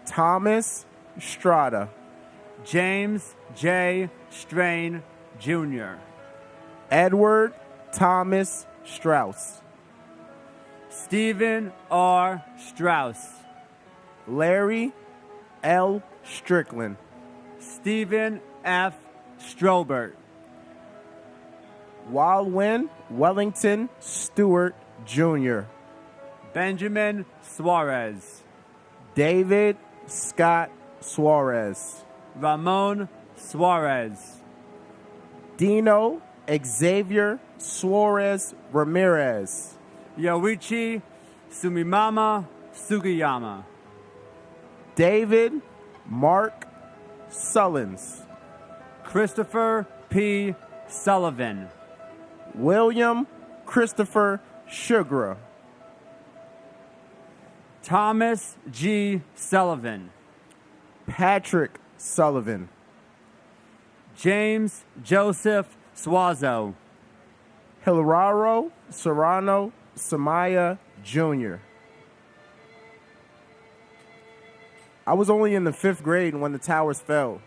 Thomas Strada. James J. Strain, Jr. Edward Thomas Strauss. Stephen R. Strauss. Larry L. Strickland. Stephen F. Strobert. Wildwin Wellington Stewart, Jr. Benjamin Suarez. David Scott Suarez. Ramon Suarez. Dino Xavier Suarez Ramirez. Yoichi Sumimama Sugiyama. David Mark Sullins. Christopher P. Sullivan. William Christopher Sugar. Thomas G. Sullivan. Patrick Sullivan. James Joseph Suazo. Hilararo Serrano Samaya Jr. I was only in the 5th grade when the towers fell.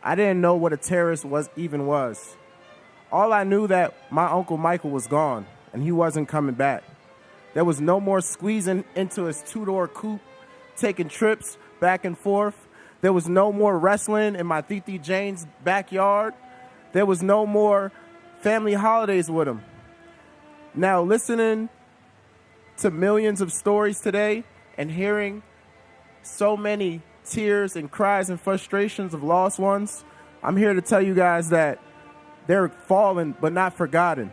I didn't know what a terrorist was. All I knew that my Uncle Michael was gone and he wasn't coming back. There was no more squeezing into his 2-door coupe, taking trips back and forth. There was no more wrestling in my Titi Jane's backyard. There was no more family holidays with him. Now, listening to millions of stories today and hearing so many tears and cries and frustrations of lost ones, I'm here to tell you guys that they're fallen but not forgotten.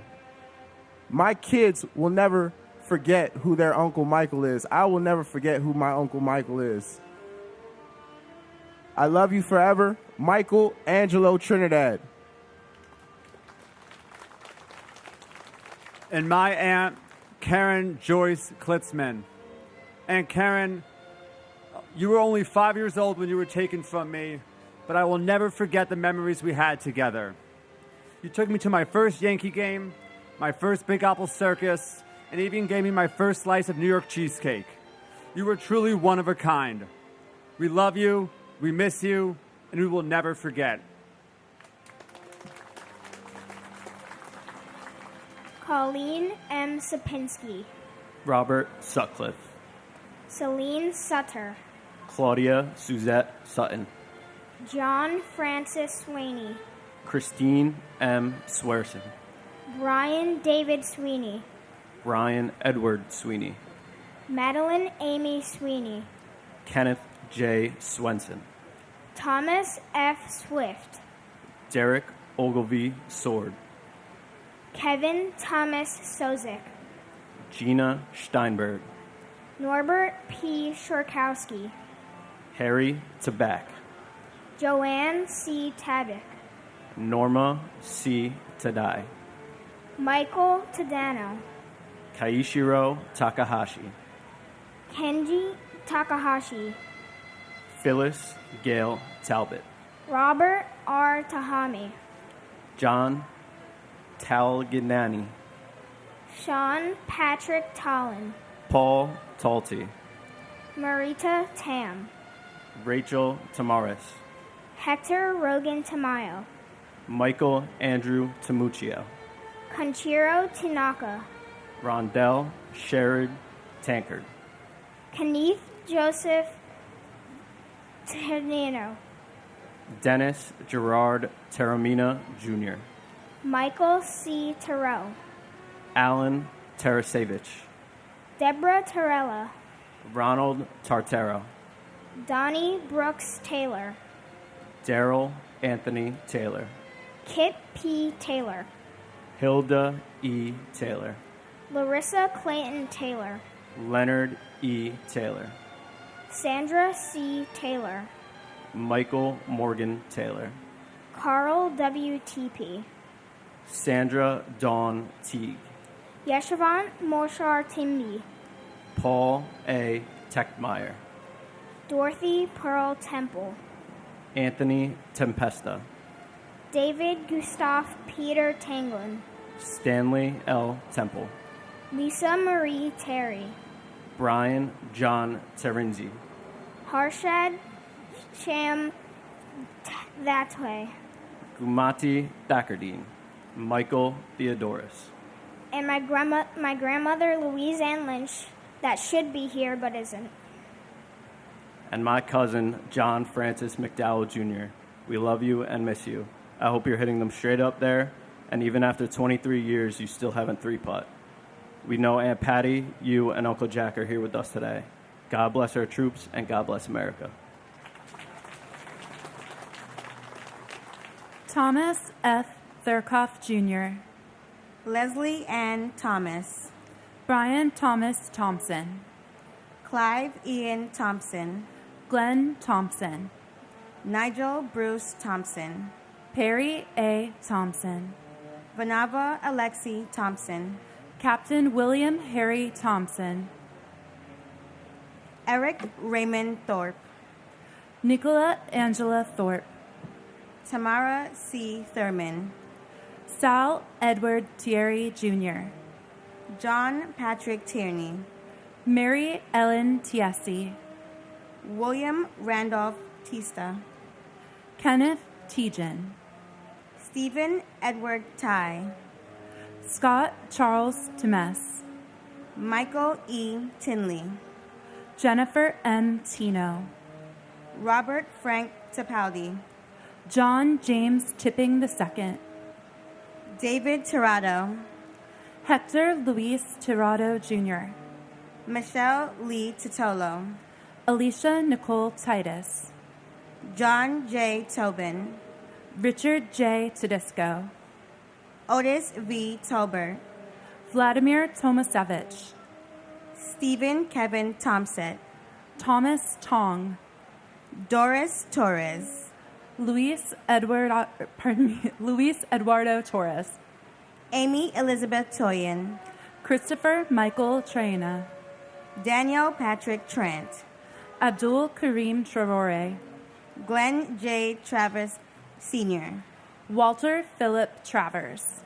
My kids will never forget who their Uncle Michael is. I will never forget who my Uncle Michael is. I love you forever, Michael Angelo Trinidad. And my aunt, Karen Joyce Klitzman. Aunt Karen, you were only 5 years old when you were taken from me, but I will never forget the memories we had together. You took me to my first Yankee game, my first Big Apple Circus, and even gave me my first slice of New York cheesecake. You were truly one of a kind. We love you, we miss you, and we will never forget. Colleen M. Sapinski. Robert Sutcliffe. Celine Sutter. Claudia Suzette Sutton. John Francis Sweeney. Christine M. Swearson. Brian David Sweeney. Brian Edward Sweeney. Madeline Amy Sweeney. Kenneth J. Swenson. Thomas F. Swift. Derek Ogilvie Sword. Kevin Thomas Sozik. Gina Steinberg. Norbert P. Shorkowski. Harry Tabak. Joanne C. Tabak. Norma C. Tadai. Michael Tadano. Kaishiro Takahashi. Kenji Takahashi. Phyllis Gail Talbot. Robert R. Tahami. John Talginani. Sean Patrick Tollin. Paul Talty. Marita Tam. Rachel Tamaris. Hector Rogan Tamayo. Michael Andrew Tamuccio. Conchiro Tanaka. Rondell Sherrod Tankard. Kenneth Joseph Ternino. Dennis Gerard Taramina Jr. Michael C. Terrell. Alan Tarasevich. Deborah Torella. Ronald Tartaro. Donnie Brooks Taylor. Daryl Anthony Taylor. Kit P. Taylor. Hilda E. Taylor. Larissa Clayton Taylor. Leonard E. Taylor. Sandra C. Taylor. Michael Morgan Taylor. Carl W. T.P. Sandra Dawn Teague. Yeshivant Moshar Timby. Paul A. Techmeyer. Dorothy Pearl Temple. Anthony Tempesta. David Gustav Peter Tanglin. Stanley L. Temple. Lisa Marie Terry. Brian John Terenzi. Harshad Sham Thatway. Gumati Thakardine. Michael Theodorus. And my grandmother, Louise Ann Lynch, that should be here but isn't. And my cousin, John Francis McDowell Jr. We love you and miss you. I hope you're hitting them straight up there, and even after 23 years, you still haven't three-putt. We know Aunt Patty, you, and Uncle Jack are here with us today. God bless our troops, and God bless America. Thomas F. Thurkoff Jr., Leslie Ann Thomas, Brian Thomas Thompson, Clive Ian Thompson, Glenn Thompson, Nigel Bruce Thompson, Perry A. Thompson, Vanava Alexi Thompson, Captain William Harry Thompson, Eric Raymond Thorpe, Nicola Angela Thorpe, Tamara C. Thurman, Sal Edward Thierry Jr., John Patrick Tierney, Mary Ellen Tiesi, William Randolph Tista, Kenneth Tejan, Stephen Edward Ty, Scott Charles Temes, Michael E. Tinley, Jennifer M. Tino, Robert Frank Tapaldi, John James Tipping II, David Tirado, Hector Luis Tirado Jr., Michelle Lee Titolo, Alicia Nicole Titus, John J. Tobin, Richard J. Tedisco, Otis V. Tolbert, Vladimir Tomasevich, Stephen Kevin Thompson, Thomas Tong, Doris Torres, Luis Eduardo Torres, Amy Elizabeth Toyin, Christopher Michael Traina, Daniel Patrick Trent, Abdul Karim Traore, Glenn J. Travis Sr., Walter Philip Travers,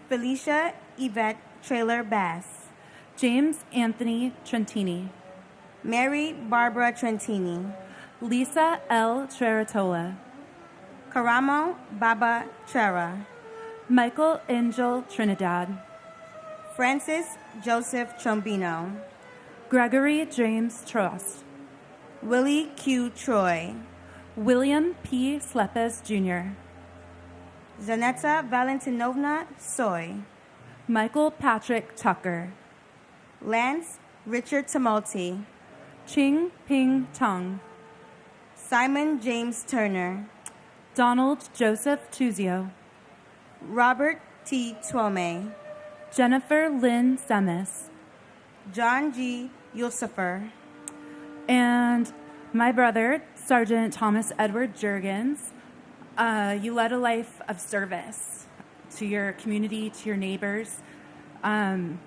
Felicia Yvette Trailer Bass, James Anthony Trentini, Mary Barbara Trentini, Lisa L. Treratola, Karamo Baba Trera, Michael Angel Trinidad, Francis Joseph Trombino, Gregory James Trost, Willie Q. Troy, William P. Slepes Jr., Zanetta Valentinovna Soy, Michael Patrick Tucker, Lance Richard Tumulty, Ching Ping Tung, Simon James Turner, Donald Joseph Tuzio, Robert T. Twome, Jennifer Lynn Semis, John G. Yusufer, and my brother, Sergeant Thomas Edward Jurgens. You led a life of service to your community, to your neighbors, and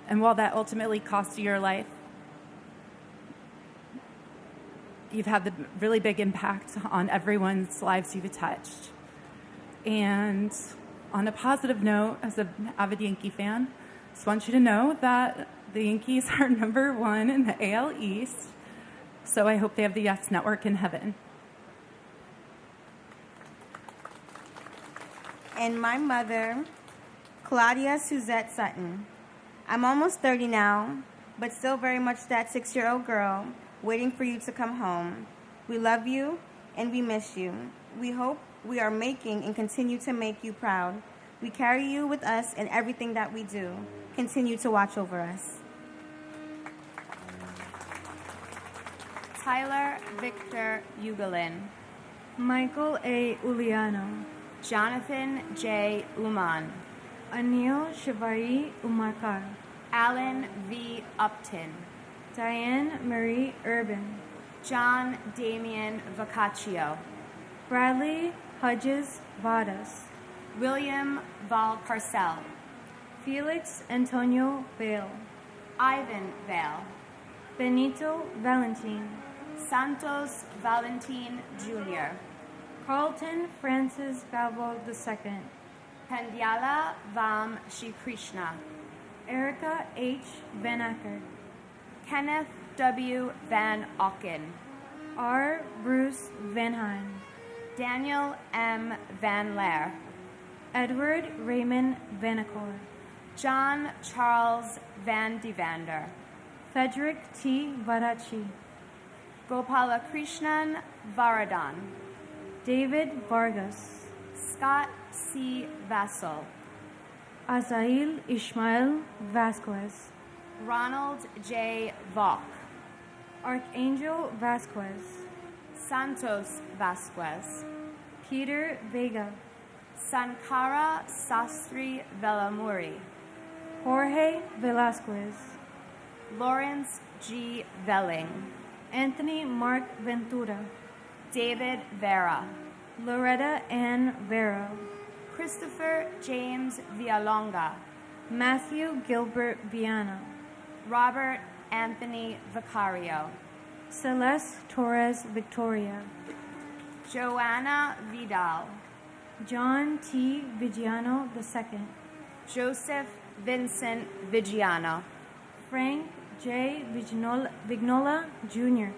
while that ultimately cost you your life, you've had the really big impact on everyone's lives you've touched. And on a positive note, as an avid Yankee fan, just want you to know that the Yankees are number one in the AL East, so I hope they have the Yes Network in heaven. and my mother, Claudia Suzette Sutton. I'm almost 30 now, but still very much that 6-year-old girl waiting for you to come home. We love you and we miss you. We hope we are making and continue to make you proud. We carry you with us in everything that we do. Continue to watch over us. Tyler Victor Ugalin, Michael A. Uliano, Jonathan J. Uman, Anil Shivari Umakar, Alan V. Upton, Diane Marie Urban, John Damian Vacaccio, Bradley Hodges Vadas, William Valparcel, Felix Antonio Bale, Ivan Vale, Benito Valentin, Santos Valentin Jr., Carlton Francis Balvo II, Pandyala Vam Shri Krishna, Erica H. Benacker, Kenneth W. Van Auken, R. Bruce Van Hine, Daniel M. Van Laer, Edward Raymond Vanacore, John Charles Van Devander, Frederick T. Varachi, Gopalakrishnan Varadan, David Vargas, Scott C. Vassal, Azail Ishmael Vasquez, Ronald J. Valk, Archangel Vasquez, Santos Vasquez, Peter Vega, Sankara Sastri Velamuri, Jorge Velasquez, Lawrence G. Velling, Anthony Mark Ventura, David Vera, Loretta Ann Vero, Christopher James Villalonga, Matthew Gilbert Viana, Robert Anthony Vicario, Celeste Torres Victoria, Joanna Vidal, John T. Vigiano II, Joseph Vincent Vigiano, Frank J. Vignola Jr.,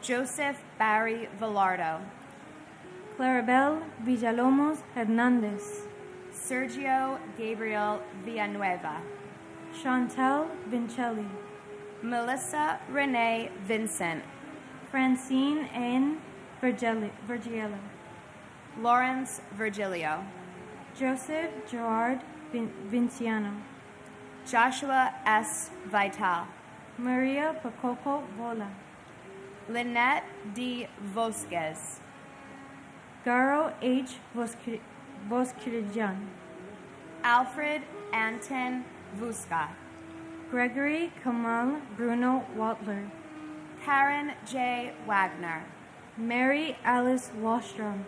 Joseph Barry Villardo, Clarabelle Villalomos Hernandez, Sergio Gabriel Villanueva, Chantal Vincelli, Melissa Renee Vincent, Francine N. Virgiello, Lawrence Virgilio, Joseph Gerard Vinciano, Joshua S. Vital, Maria Pacoco Vola, Lynette D. Vosquez, Garo H. Voskirijan, Alfred Anton Vuska, Gregory Kamal Bruno Watler, Karen J. Wagner, Mary Alice Wallstrom,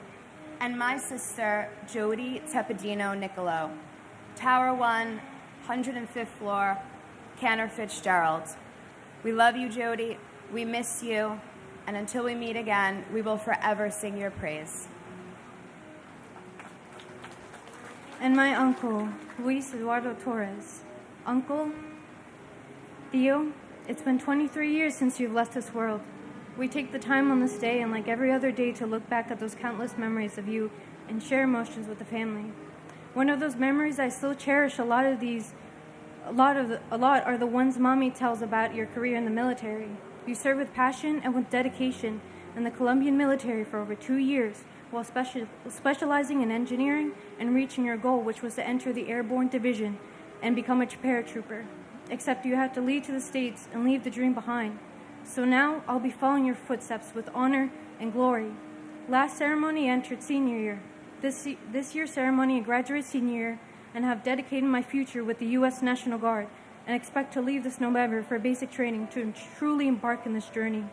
and my sister, Jody Tepedino Nicolo, Tower 1, 105th floor, Cantor Fitzgerald. We love you, Jody. We miss you. And until we meet again, we will forever sing your praise. and my uncle, Luis Eduardo Torres. Uncle, Theo, it's been 23 years since you've left this world. We take the time on this day and like every other day to look back at those countless memories of you and share emotions with the family. One of those memories I still cherish a lot are the ones Mommy tells about your career in the military. You served with passion and with dedication in the Colombian military for over 2 years while specializing in engineering and reaching your goal, which was to enter the Airborne Division and become a paratrooper. Except you had to leave to the States and leave the dream behind. So now I'll be following your footsteps with honor and glory. Last ceremony I entered senior year. This year's ceremony I graduate senior year and have dedicated my future with the U.S. National Guard and expect to leave this November for basic training to truly embark in this journey.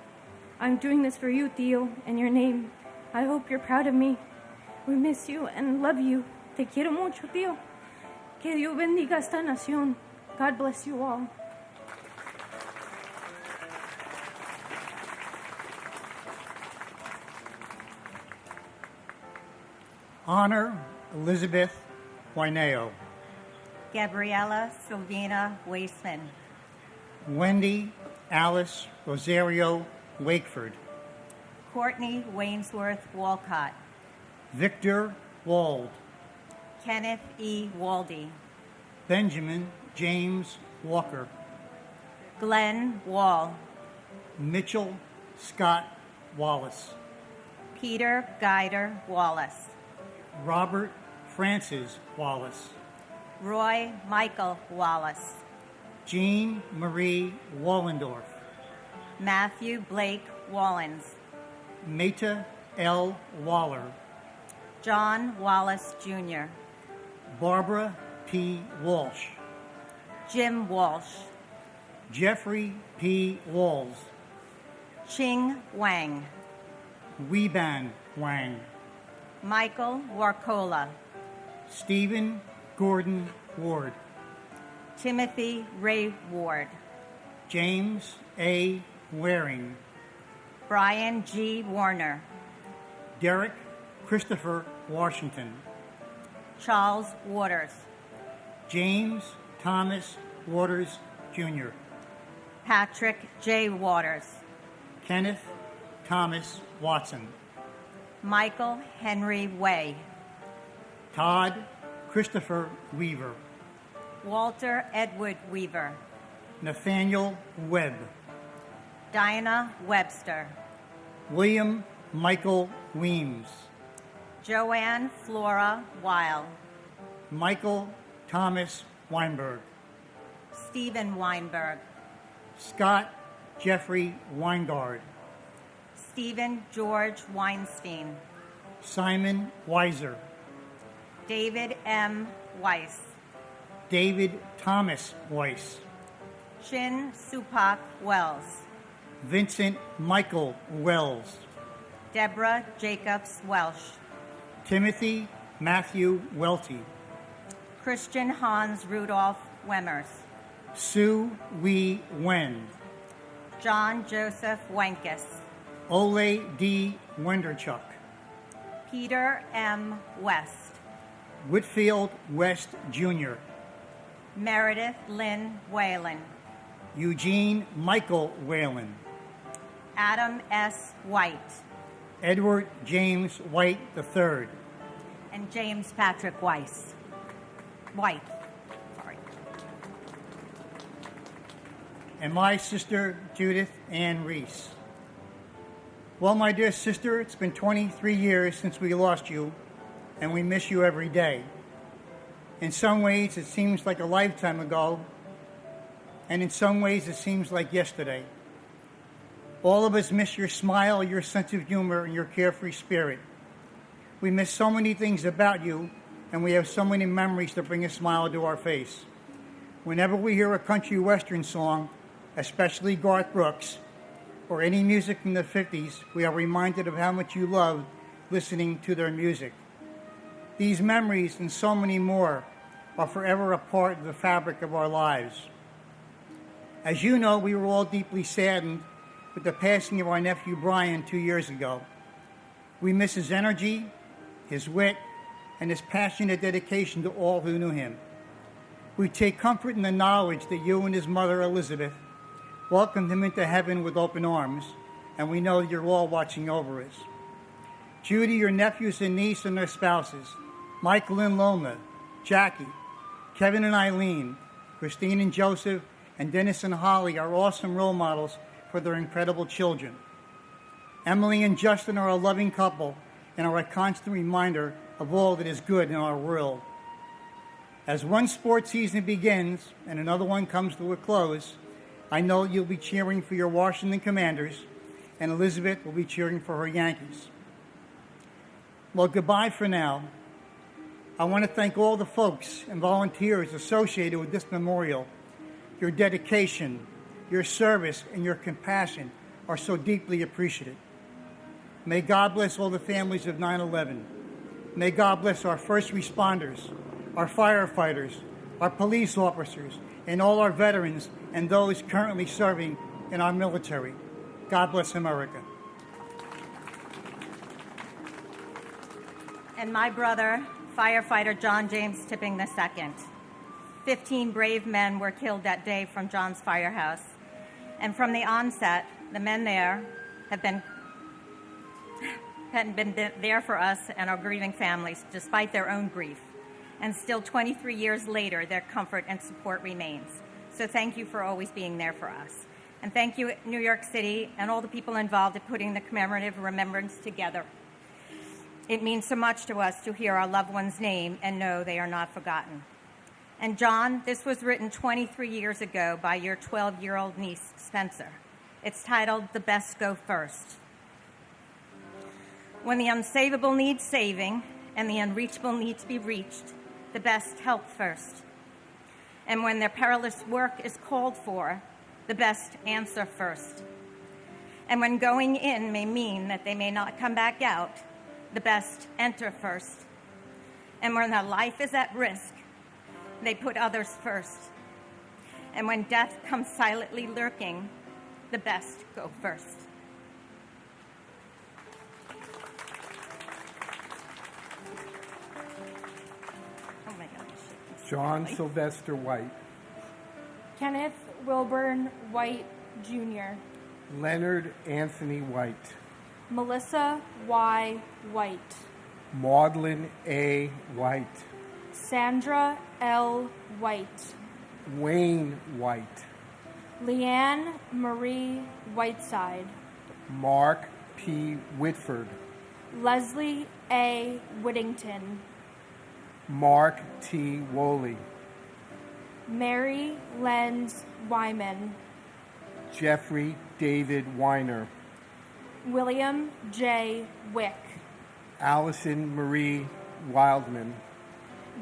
I'm doing this for you, Theo, and your name. I hope you're proud of me. We miss you and love you. Te quiero mucho, Theo. Que Dios bendiga esta nación. God bless you all. Honor Elizabeth Guineo, Gabriella Sylvina Waisman, Wendy Alice Rosario Wakeford, Courtney Wainsworth Walcott, Victor Wald, Kenneth E. Waldy, Benjamin James Walker, Glenn Wall, Mitchell Scott Wallace, Peter Guider Wallace, Robert Francis Wallace, Roy Michael Wallace, Jean Marie Wallendorf, Matthew Blake Wallens, Meta L. Waller, John Wallace Jr., Barbara P. Walsh, Jim Walsh, Jeffrey P. Walls, Ching Wang, Weban Wang, Michael Warcola, Stephen Gordon Ward, Timothy Ray Ward, James A. Waring, Brian G. Warner, Derek Christopher Washington, Charles Waters, James Thomas Waters, Jr., Patrick J. Waters, Kenneth Thomas Watson, Michael Henry Way, Todd Christopher Weaver, Walter Edward Weaver, Nathaniel Webb, Diana Webster, William Michael Weems, Joanne Flora Weil, Michael Thomas Weinberg, Stephen Weinberg, Scott Jeffrey Weingard, Stephen George Weinstein, Simon Weiser, David M. Weiss, David Thomas Weiss, Chin Supak Wells, Vincent Michael Wells, Deborah Jacobs Welsh, Timothy Matthew Welty, Christian Hans Rudolph Wemmers, Sue Wee Wen, John Joseph Wenkus, Ole D. Wenderchuk, Peter M. West, Whitfield West Jr., Meredith Lynn Whalen, Eugene Michael Whalen, Adam S. White, Edward James White III, and James Patrick Weiss. White. Sorry. and my sister Judith Ann Reese. Well, my dear sister, it's been 23 years since we lost you, and we miss you every day. In some ways, it seems like a lifetime ago, and in some ways, it seems like yesterday. All of us miss your smile, your sense of humor, and your carefree spirit. We miss so many things about you, and we have so many memories that bring a smile to our face. Whenever we hear a country western song, especially Garth Brooks, or any music from the 50s, we are reminded of how much you loved listening to their music. These memories and so many more are forever a part of the fabric of our lives. As you know, we were all deeply saddened with the passing of our nephew Brian 2 years ago. We miss his energy, his wit, and his passionate dedication to all who knew him. We take comfort in the knowledge that you and his mother, Elizabeth, welcomed him into heaven with open arms, and we know you're all watching over us. Judy, your nephews and niece and their spouses, Michael and Loma, Jackie, Kevin and Eileen, Christine and Joseph, and Dennis and Holly are awesome role models for their incredible children. Emily and Justin are a loving couple and are a constant reminder of all that is good in our world. As one sports season begins and another one comes to a close, I know you'll be cheering for your Washington Commanders, and Elizabeth will be cheering for her Yankees. Well, goodbye for now. I want to thank all the folks and volunteers associated with this memorial. Your dedication, your service, and your compassion are so deeply appreciated. May God bless all the families of 9/11. May God bless our first responders, our firefighters, our police officers, and all our veterans and those currently serving in our military. God bless America. And my brother, Firefighter John James Tipping II. 15 brave men were killed that day from John's firehouse. And from the onset, the men there hadn't been there for us and our grieving families, despite their own grief. And still 23 years later, their comfort and support remains. So thank you for always being there for us. And thank you, New York City, and all the people involved in putting the commemorative remembrance together. It means so much to us to hear our loved one's name and know they are not forgotten. And John, this was written 23 years ago by your 12-year-old niece, Spencer. It's titled, "The Best Go First." When the unsavable needs saving and the unreachable need to be reached, the best help first. And when their perilous work is called for, the best answer first. And when going in may mean that they may not come back out, the best enter first. And when their life is at risk, they put others first. And when death comes silently lurking, the best go first. Oh my gosh. John Sylvester White. Kenneth Wilburn White Jr., Leonard Anthony White, Melissa Y. White, Maudlin A. White, Sandra L. White, Wayne White, Leanne Marie Whiteside, Mark P. Whitford, Leslie A. Whittington, Mark T. Woolley, Mary Lenz Wyman, Jeffrey David Weiner, William J. Wick, Allison Marie Wildman,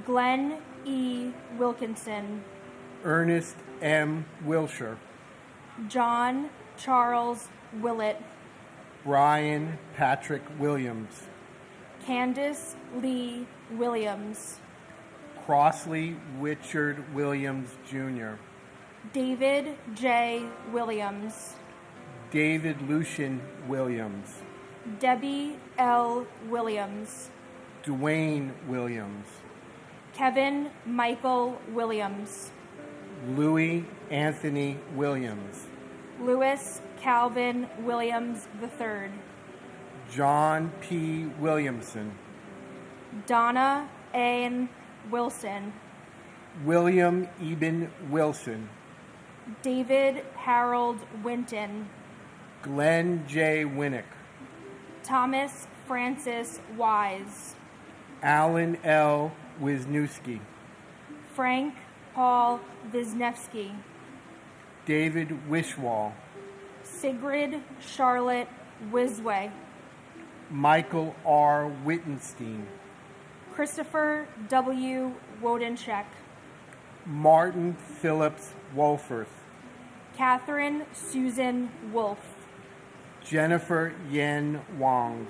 Glenn E. Wilkinson, Ernest M. Wilshire, John Charles Willett, Brian Patrick Williams, Candace Lee Williams, Crossley Richard Williams Jr., David J. Williams, David Lucian Williams, Debbie L. Williams, Dwayne Williams, Kevin Michael Williams, Louis Anthony Williams, Louis Calvin Williams III, John P. Williamson, Donna Ann Wilson, William Eben Wilson, David Harold Winton, Glenn J. Winnick, Thomas Francis Wise, Alan L. Wisniewski, Frank Paul Wisniewski, David Wishwall, Sigrid Charlotte Wisway, Michael R. Wittenstein, Christopher W. Wodencheck, Martin Phillips Wolforth, Catherine Susan Wolf, Jennifer Yen Wong,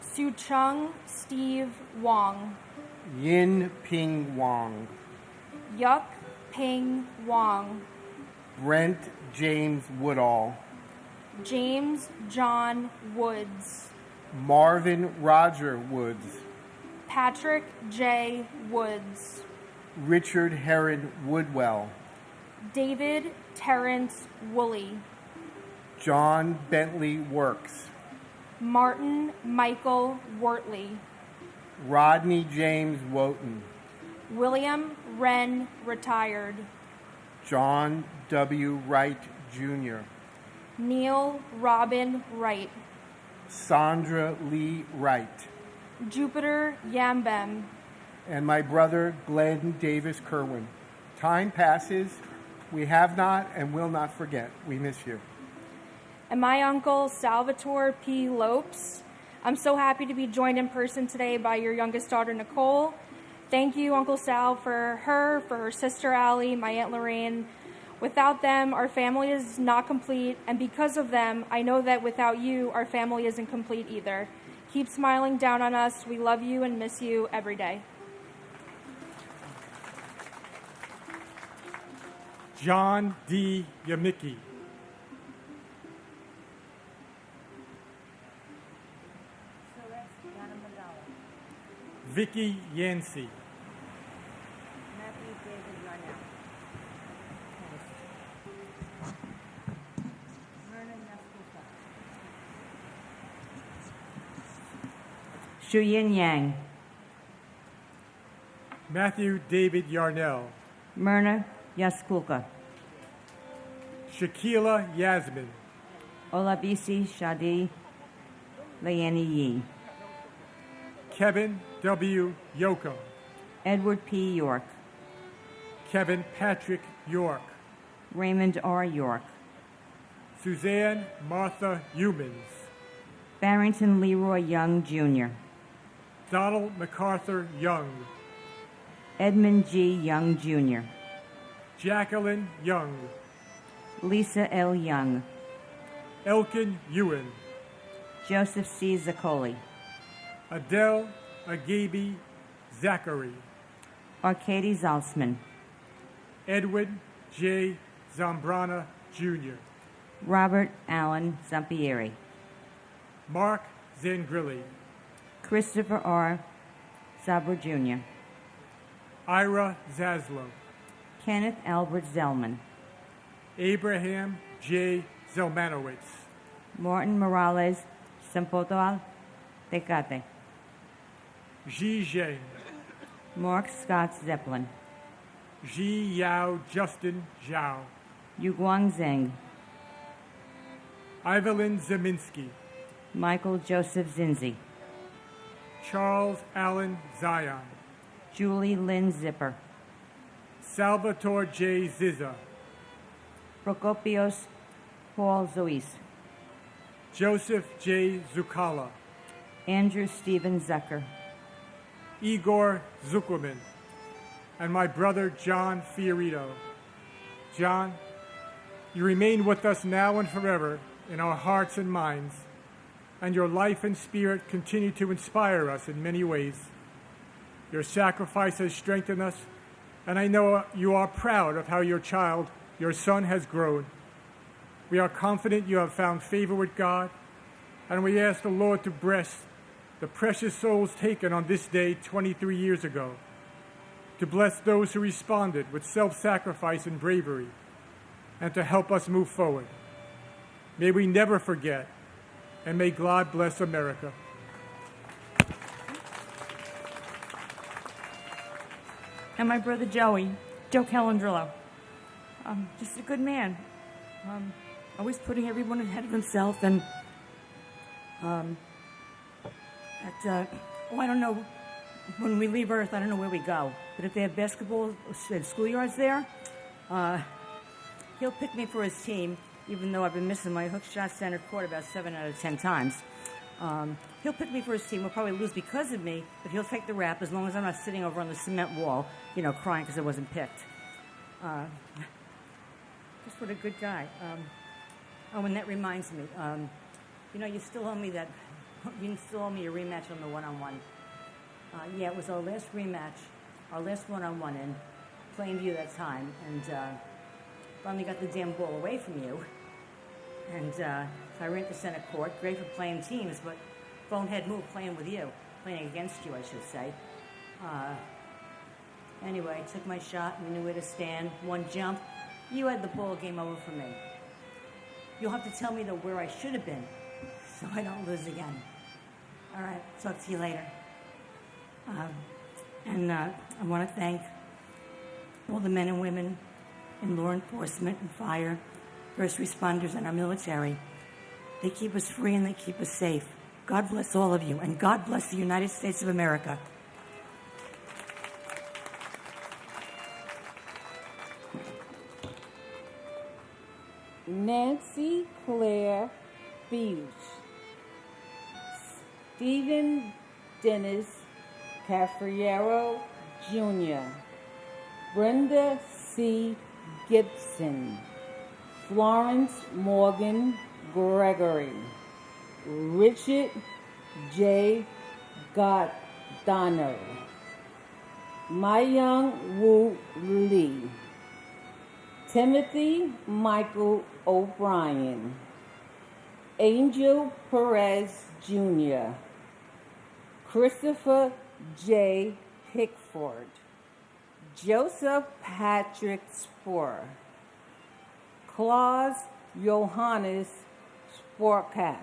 Su Chung Steve Wong, Yin Ping Wong, Yuk Ping Wong, Brent James Woodall, James John Woods, Marvin Roger Woods, Patrick J. Woods, Richard Heron Woodwell, David Terrence Woolley, John Bentley Works, Martin Michael Wortley, Rodney James Wotton, William Wren retired, John W. Wright Jr., Neil Robin Wright, Sandra Lee Wright, Jupiter Yambem, and my brother Glenn Davis Kerwin. Time passes. We have not and will not forget. We miss you. and my uncle Salvatore P. Lopes. I'm so happy to be joined in person today by your youngest daughter, Nicole. Thank you, Uncle Sal, for her sister Allie, my Aunt Lorraine. Without them, our family is not complete, and because of them, I know that without you, our family isn't complete either. Keep smiling down on us. We love you and miss you every day. John D. Yamicki. Vicky Yancey. Shuyin Yang, Matthew David Yarnell. Myrna Yaskulka, Shakila Yasmin. Olabisi Shadi Leani Yi, Kevin W. Yocum. Edward P. York, Kevin Patrick York. Raymond R. York, Suzanne Martha Humans. Barrington Leroy Young Jr., Donald MacArthur Young. Edmund G. Young Jr., Jacqueline Young. Lisa L. Young, Elkin Ewan. Joseph C. Zaccoli, Adele Agabi Zachary. Arcady Zalsman, Edwin J. Zambrana Jr. Robert Allen Zampieri, Mark Zangrilli. Christopher R. Sabra Jr., Ira Zaslow. Kenneth Albert Zellman, Abraham J. Zelmanowitz. Martin Morales Sempotoal Tecate. Ji Zheng. Mark Scott Zeppelin. Ji Yao Justin Zhao. Yuguang Zheng. Evelyn Zeminski. Michael Joseph Zinzi. Charles Allen Zion. Julie Lynn Zipper. Salvatore J. Ziza. Procopios Paul Zois. Joseph J. Zucala. Andrew Stephen Zucker. Igor Zuckerman. And my brother John Fiorito. John, you remain with us now and forever in our hearts and minds, and your life and spirit continue to inspire us in many ways. Your sacrifice has strengthened us, and I know you are proud of how your child, your son, has grown. We are confident you have found favor with God, and we ask the Lord to bless the precious souls taken on this day 23 years ago, to bless those who responded with self-sacrifice and bravery, and to help us move forward. May we never forget, and may God bless America. And my brother Joey, Joe Candillo. Just a good man. Always putting everyone ahead of himself, and I don't know, when we leave Earth, I don't know where we go. But if they have basketball schoolyards there, he'll pick me for his team, even though I've been missing my hook shot center court about 7 out of 10 times. He'll pick me for his team. He'll probably lose because of me, but he'll take the rap as long as I'm not sitting over on the cement wall, crying because I wasn't picked. Just what a good guy. And that reminds me, you still owe me a rematch on the one-on-one. Yeah, it was our last rematch, our last one-on-one in Plainview that time, and finally got the damn ball away from you. And so I ran to center court, great for playing teams, but bonehead move playing with you, playing against you, I should say. Anyway, I took my shot, we knew where to stand, one jump. You had the ball, game over for me. You'll have to tell me, though, where I should have been, so I don't lose again. All right, talk to you later. I want to thank all the men and women in law enforcement and fire, first responders, and our military. They keep us free and they keep us safe. God bless all of you, and God bless the United States of America. Nancy Claire Beach. Stephen Dennis Cafriero Jr. Brenda C. Gibson. Florence Morgan Gregory. Richard J. Goddano. Myung Woo Lee. Timothy Michael O'Brien. Angel Perez Jr. Christopher J. Hickford. Joseph Patrick Spoor. Claus Johannes Sporkat.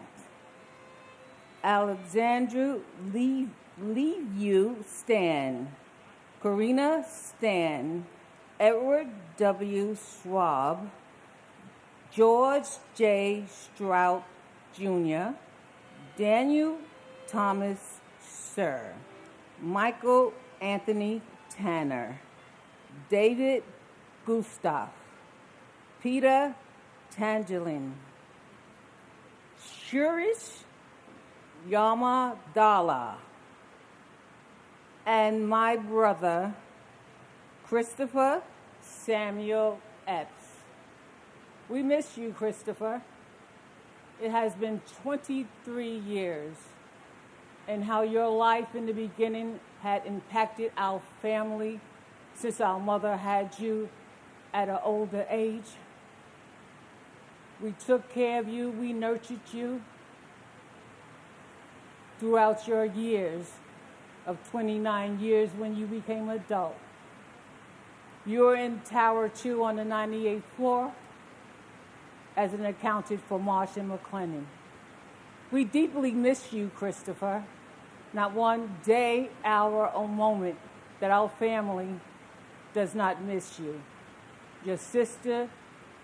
Alexandru Liu Stan. Karina Stan. Edward W. Schwab. George J. Strout Jr. Daniel Thomas Sir. Michael Anthony Tanner. David Gustav. Peter Tangelin. Shurish Yamadala. And my brother, Christopher Samuel Epps. We miss you, Christopher. It has been 23 years, and how your life in the beginning had impacted our family since our mother had you at an older age. We took care of you, we nurtured you throughout your years of 29 years when you became an adult. You were in Tower 2 on the 98th floor. as an accountant for Marsh and McLennan. We deeply miss you, Christopher. Not one day, hour, or moment that our family does not miss you. Your sister,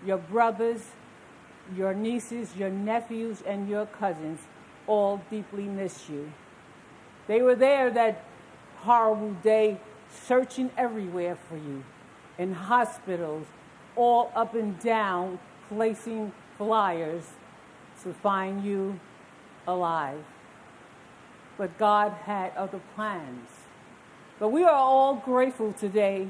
your brothers, your nieces, your nephews, and your cousins all deeply miss you. They were there that horrible day, searching everywhere for you, in hospitals, all up and down, placing flyers to find you alive. But God had other plans. But we are all grateful today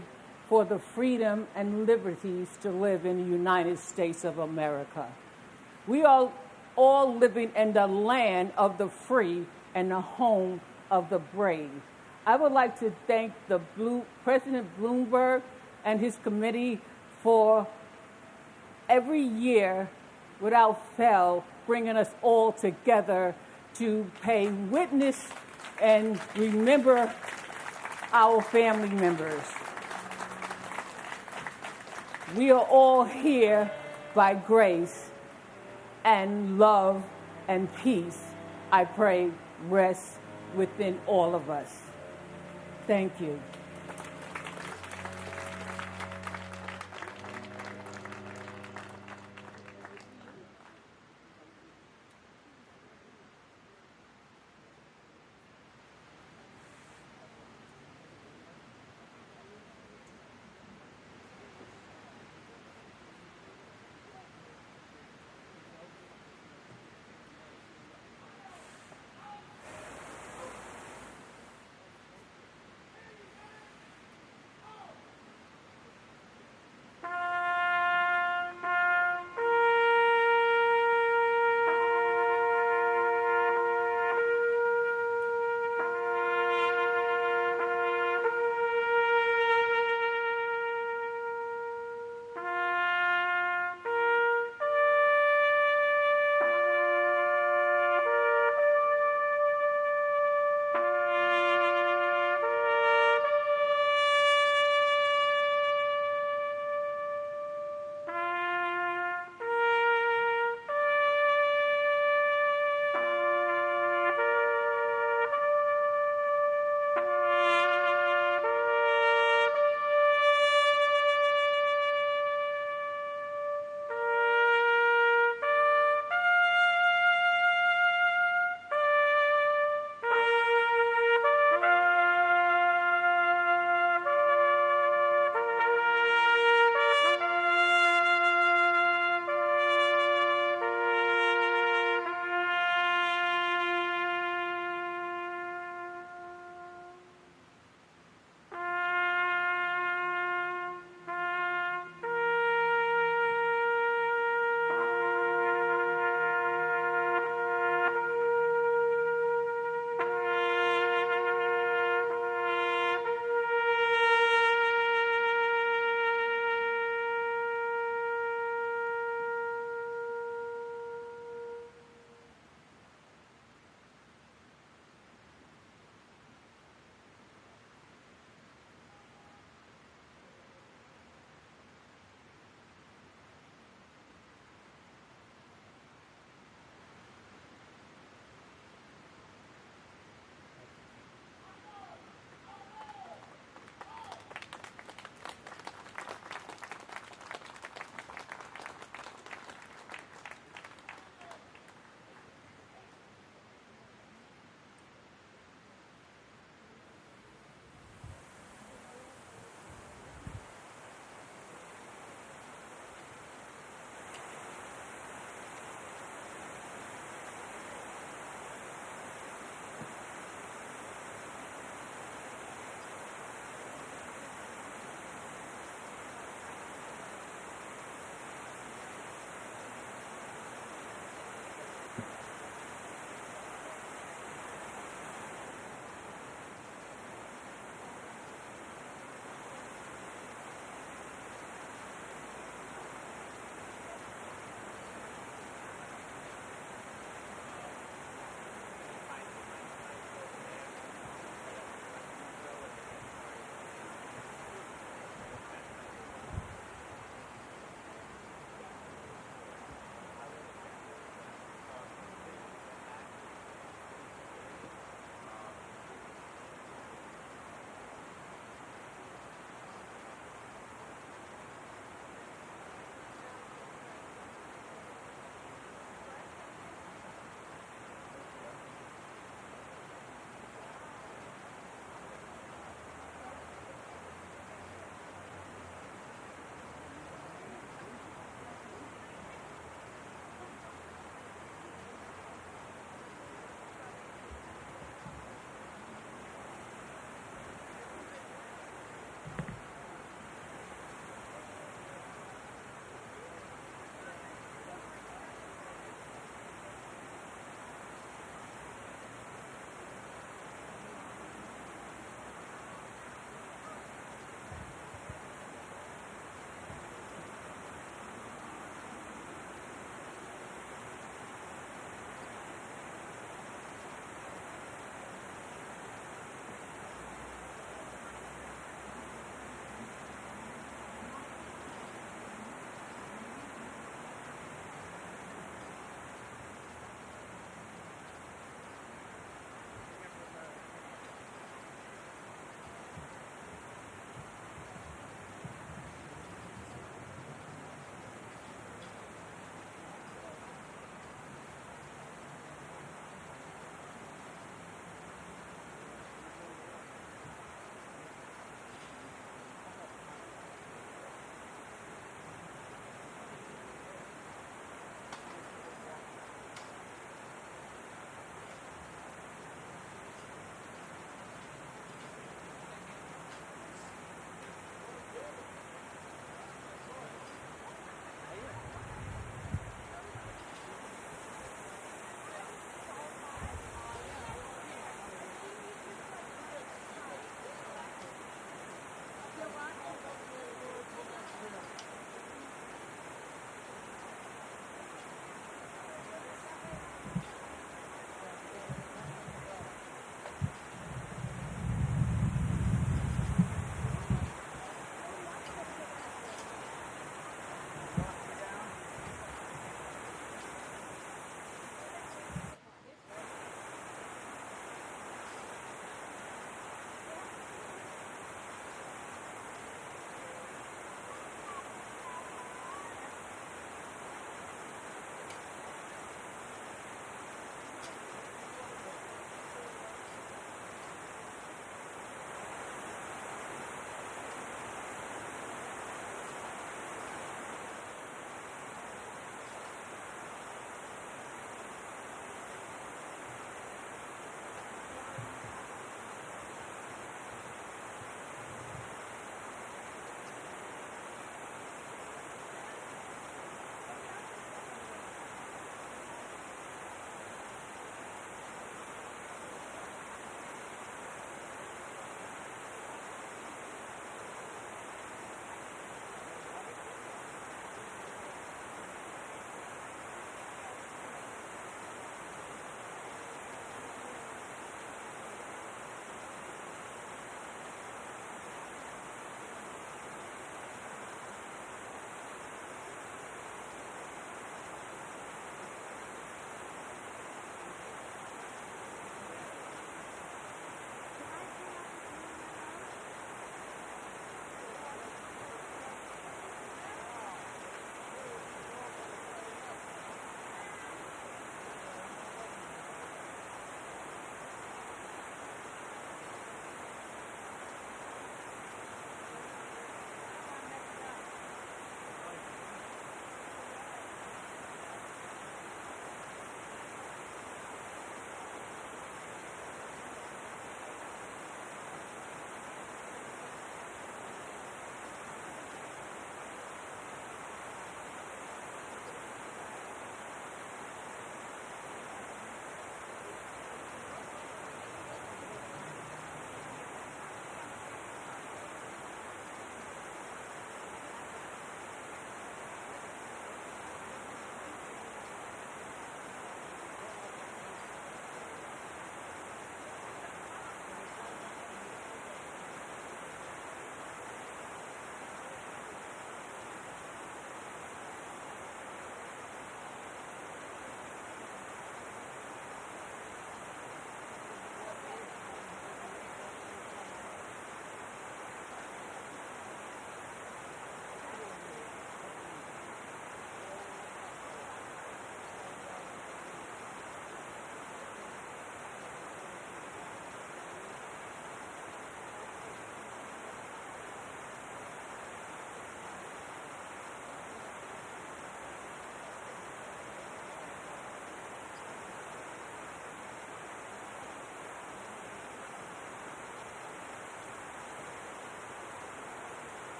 for the freedom and liberties to live in the United States of America. We are all living in the land of the free and the home of the brave. I would like to thank President Bloomberg and his committee for every year, without fail, bringing us all together to pay witness and remember our family members. We are all here by grace, and love and peace, I pray, rest within all of us. Thank you.